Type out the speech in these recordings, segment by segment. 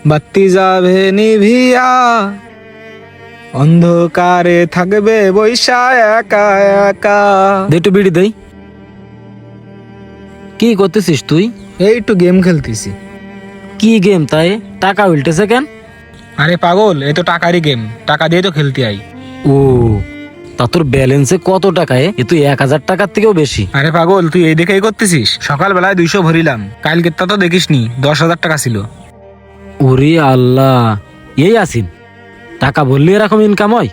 বাতি যাবে নিভিয়া, অন্ধকারে থাকবে বৈশা একা একা। দে একটু বিড়ি দেই। কি করতেছিস তুই? এই একটু গেম খেলতেছি। কি গেম তাই? টাকা উল্টেছে কেন? আরে পাগল, এ তো টাকারই গেম, টাকা দিয়ে তো খেলতে আই। ও, তা তোর ব্যালেন্সে কত টাকায়? এ তুই 1000 টাকার থেকেও বেশি। আরে পাগল, তুই এই দেখেই করতেছিস? সকালবেলায় 200 ভরিলাম, কালকে তা তো দেখিসনি 10,000 টাকা ছিল। ওরে আল্লাহ, এই আসিন টাকা বললি এরকম ইনকাম হয়?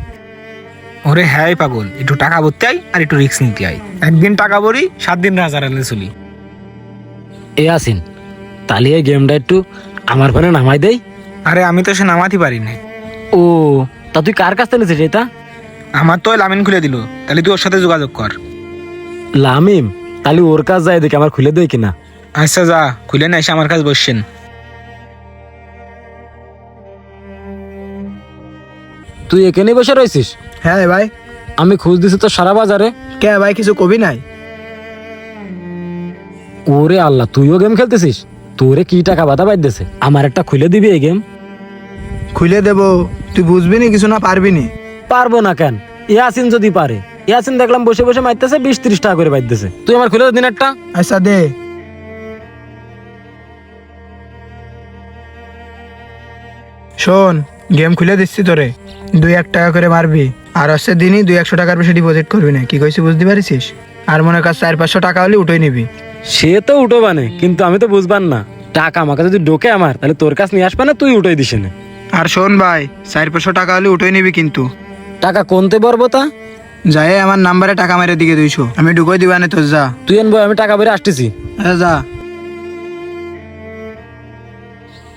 ওরে হ্যাঁ পাগল, একটু টাকা ভরতে আই আর একটু রিস্ক নিতে আই। একদিন টাকা ভরি, 7 দিন রাজার আলে চলি। এ আসিন, তাহলে এই গেমটা একটু আমার ফোনে নামাই দেই। আরে আমি তো সে নামাতে পারি না। ও, তা তুই কার কাছ থেকে নিছিস এটা? আমার তো ওই লামিন খুলে দিল, তাহলে তুই ওর সাথে যোগাযোগ কর। লামিম? তাহলে ওর কাজ যায় দেখি আমার খুলে দেয় কিনা। আচ্ছা যা, খুলে না এসে আমার কাছে বসছেন। তুই এখানে বসে রয়েছিস? হ্যাঁ ভাই। আমি খোঁজ দিছি তো সারা বাজারে। কে ভাই, কিছু কবি নাই? ওরে আল্লাহ, তুইও গেম খেলতেছিস? তোরে কি টাকা বাধা বাইতেছে? আমার একটা খুলে দিবি এই গেম? খুলে দেব, তুই বুঝবি নি কিছু, না পারবি নি? পারবো না কেন? ইয়াসিন যদি পারে। ইয়াসিন দেখলাম বসে বসে মারতেছে 20-30 টাকা করে বাইতেছে। তুই আমার খুলে দিন একটা। আচ্ছা দে। শোন, গেম খুলে দিচ্ছি তোরে, 2-1 টাকা করে মারবি, আর হচ্ছে দিনই 200-100 টাকার বেশি ডিপোজিট করবি না। কি কইছি বুঝতে পারিস? আর মনে কর 400-500 টাকা হলে উঠে নিবি। সে তো উঠো বানে, কিন্তু আমি তো বুঝবার না। টাকা আমাকে যদি ঢোকে আমার, তাহলে তোর কাছে নিয়ে আসবে না, তুই উঠে দিস না। আর শোন ভাই, 400-500 টাকা হলে উঠে নিবি কিন্তু। টাকা কোনতে পারবো তা? যাই আমার নাম্বারে টাকা মেরে দিকে 200, আমি ঢুকোই দিবা না তোর। যা তুই আনবো, আমি টাকা বেড়ে আসতেছি। যা।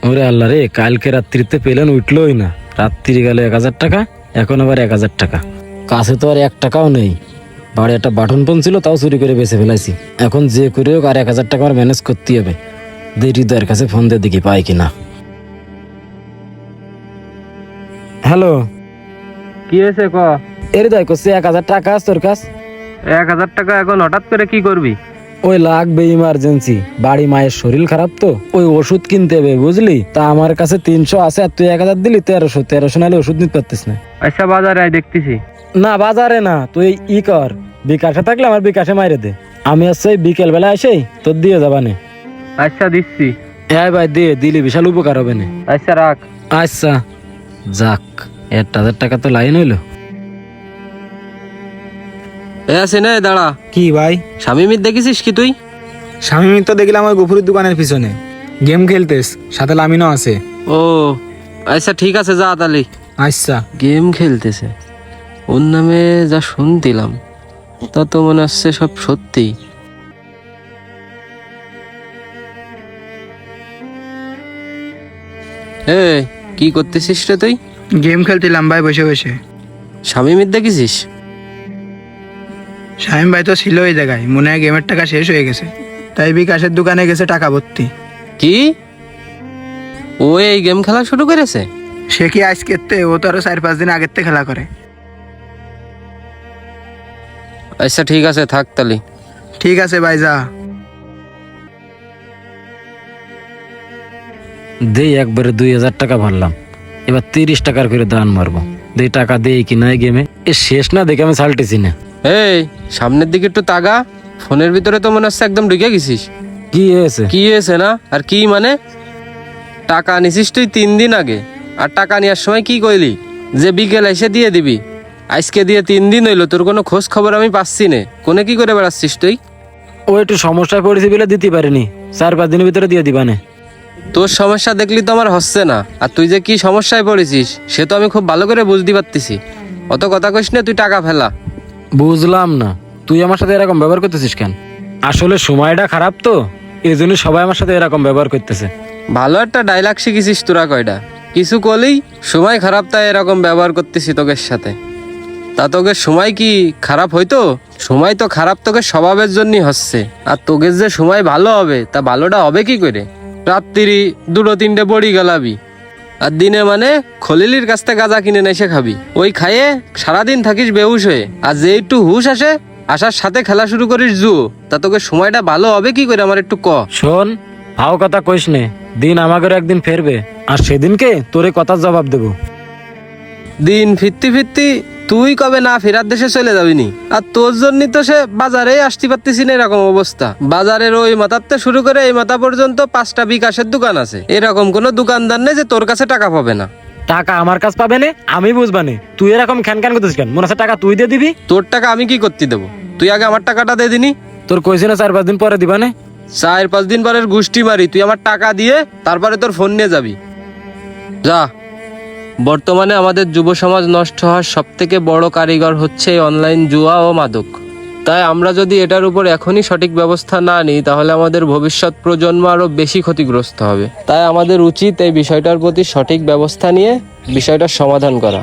ওরে আল্লাহ রে, কালকে রাত্রিতে পেলেন উঠলোই না। রাত্রি গেল 1000 টাকা, এখন আবার 1000 টাকা। কাছে তো আর 1 টাকাও নেই। বাড়ি একটা বাটন ফোন ছিল, তাও চুরি করে বেঁচে ফেলাইছি। এখন যে করে হোক আর 1000 টাকা আমার ম্যানেজ করতে হবে। দেরি হৃদয়ের কাছে ফোন দিয়ে দেখি পাই কিনা। হ্যালো, কি হয়েছে ক? এর হৃদয় করছে 1000 টাকা আছে তোর কাছ? 1000 টাকা এখন হঠাৎ করে কি করবি? ওই লাগবে ইমার্জেন্সি, বাড়ি মায়ের শরীর খারাপ তো, ওই ওষুধ কিনতে হবে বুঝলি। তা আমার কাছে 300 আছে, আর তুই 1000 দিলি 1300 নাহলে ওষুধ নিতে পারতিস না। আচ্ছা বাজারে আয়, দেখতেছি। না বাজারে না, তুই ই কর, বিকাশে থাকলে আমার বিকাশে মাইরে দে। আমি আসছে বিকেল বেলা এসেই তোর দিয়ে যাবানে। আচ্ছা দিচ্ছি। হ্যাঁ ভাই, দিয়ে দিলি বিশাল উপকার হবে না। আচ্ছা রাখ। আচ্ছা যাক, 1000 টাকা তো লাইন হইলো। আছে না, দাঁড়া। কি ভাই? শামিমির দেখেছিস কি তুই? স্বামী তো দেখলাম ওই গফুরের দোকানের পিছনে গেম খেলতেস, সাথে লামিনও আছে। ও আচ্ছা ঠিক আছে, যা তাহলে। আচ্ছা। গেম খেলতেছে, ওর নামে যা শুনতিলাম তা তো মনে হচ্ছে সব সত্যি। এ কি করতেছিস রে তুই? গেম খেলছিলাম ভাই বসে বসে। শামিমির দেখেছিস? শামিম ভাই তো ছিল ওই জায়গায়, মনে হয় গেমের টাকা শেষ হয়ে গেছে, তাই বিকাশের দোকানে গেছে টাকা ভর্তি। কি ও এই গেম খেলা শুরু করেছে? সে কি আজকের তে? ও তো আরো 4-5 দিন আগের থেকে খেলা করে। আচ্ছা ঠিক আছে, থাক তাহলে। ঠিক আছে ভাই, যা। দেই একবারে 2000 টাকা ভরলাম, এবার 30 টাকার করে দান মারবো। দেই টাকা দেই কি নাই গেমে, এ শেষ না দেখে আমি ছালতেছি না। এই সামনের দিকে একটু তাগা, ফোনের ভিতরে তো মনে হচ্ছে একদম ঢুকে গেছিস। কি হয়েছে? কি হয়েছে না আর কি মানে? টাকা নিছিস তুই 3 দিন আগে, আর টাকা নেওয়ার সময় কি কইলি যে বিকেল এসে দিয়ে দিবি। আজকে দিয়ে 3 দিন হইলো, তোর কোনো খোঁজ খবর আমি পাচ্ছি না। কোনে কি করে বেড়াচ্ছিস তুই? ও একটু সমস্যায় পড়েছি বলে দিতে পারিনি, 4-5 দিনের ভিতরে দিয়ে দিবানে। তোর সমস্যা দেখলি তো আমার হচ্ছে না, আর তুই যে কি সমস্যায় পড়েছিস সে তো আমি খুব ভালো করে বুঝতে পারতেছি। অত কথা কইস না, তুই টাকা ফেলা। বুঝলাম না, তুই আমার সাথে এরকম ব্যবহার করতেছিস কেন? আসলে সময়টা খারাপ তো, এই জন্য সবাই আমার সাথে এরকম ব্যবহার করতেছে। ভালো একটা ডায়লগ শিখেছিস তোরা কয়টা। কিছু কলেই সময় খারাপ, তাই এরকম ব্যবহার করতেছি তোকের সাথে। তা তোকে সময় কি খারাপ হইতো? সময় তো খারাপ তোকে স্বভাবের জন্যই হচ্ছে। আর তোকে যে সময় ভালো হবে, তা ভালোটা হবে কি করে? রাত্রি 2-3টে বড়ি গেলাবি, আর দিনে মানে খলিলির কাছ থেকে গাঁজা কিনে এসে খাবি। ওই খাইয়ে সারাদিন থাকিস বেহুশ হয়ে, আর যে একটু হুশ আসে, আসার সাথে খেলা শুরু করিস জুয়ো। তা তোকে সময়টা ভালো হবে কি করে আমার একটু ক। শোন, ভাও কথা কইস নে, দিন আমাকে একদিন ফেরবে। আর সেদিনকে তোরে কথার জবাব দেবো। দিন ফিরতি ফিরতি তুই কবে না ফেরার দেশে চলে যাবি নি? আর তোর জন্য তো সে বাজারে আসতে পারতেছি না, এরকম অবস্থা। বাজারের ওই মাথাতে শুরু করে এই মাথা পর্যন্ত 5টা বিকাশের দোকান আছে। এরকম কোনো দোকানদার নেই যে তোর কাছে টাকা পাবে না। টাকা আমার কাছে পাবে না, আমি বুঝবানে। তুই এরকম খ্যান খ্যান করতেছিস কেন? মনে হচ্ছে টাকা তুই দিয়ে দিবি। তোর টাকা আমি কি করতে দেবো? তুই আগে আমার টাকাটা দিয়ে দিনি। তোর কইছি না 4-5 দিন পরে দিবানে? 4-5 দিন পরের গুষ্টি মারি। তুই আমার টাকা দিয়ে তারপরে তোর ফোন নিয়ে যাবি। যা। বর্তমানে আমাদের যুব সমাজ নষ্ট হওয়ার সব থেকে বড় কারিগর হচ্ছে এই অনলাইন জুয়া ও মাদক। তাই আমরা যদি এটার উপর এখনই সঠিক ব্যবস্থা না নিই তাহলে আমাদের ভবিষ্যৎ প্রজন্ম আরো বেশি ক্ষতিগ্রস্ত হবে। তাই আমাদের উচিত এই বিষয়টার প্রতি সঠিক ব্যবস্থা নিয়ে বিষয়টার সমাধান করা।